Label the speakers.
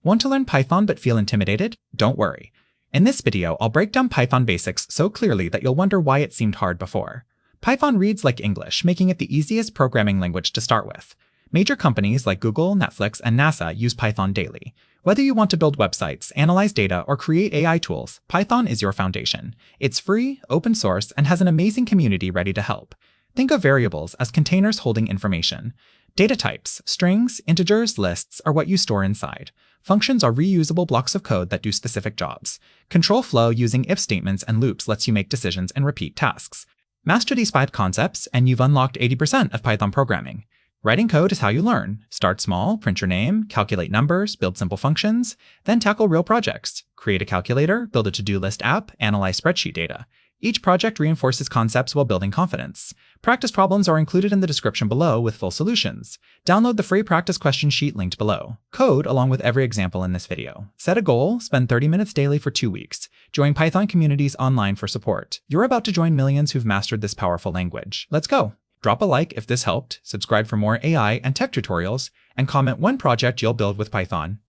Speaker 1: Want to learn Python but feel intimidated? Don't worry. In this video, I'll break down Python basics so clearly that you'll wonder why it seemed hard before. Python reads like English, making it the easiest programming language to start with. Major companies like Google, Netflix, and NASA use Python daily. Whether you want to build websites, analyze data, or create AI tools, Python is your foundation. It's free, open source, and has an amazing community ready to help. Think of variables as containers holding information. Data types, strings, integers, lists are what you store inside. Functions are reusable blocks of code that do specific jobs. Control flow using if statements and loops lets you make decisions and repeat tasks. Master these 5 concepts, and you've unlocked 80% of Python programming. Writing code is how you learn. Start small, print your name, calculate numbers, build simple functions, then tackle real projects. Create a calculator, build a to-do list app, analyze spreadsheet data. Each project reinforces concepts while building confidence. Practice problems are included in the description below with full solutions. Download the free practice question sheet linked below. Code along with every example in this video. Set a goal, spend 30 minutes daily for 2 weeks. Join Python communities online for support. You're about to join millions who've mastered this powerful language. Let's go! Drop a like if this helped, subscribe for more AI and tech tutorials, and comment one project you'll build with Python.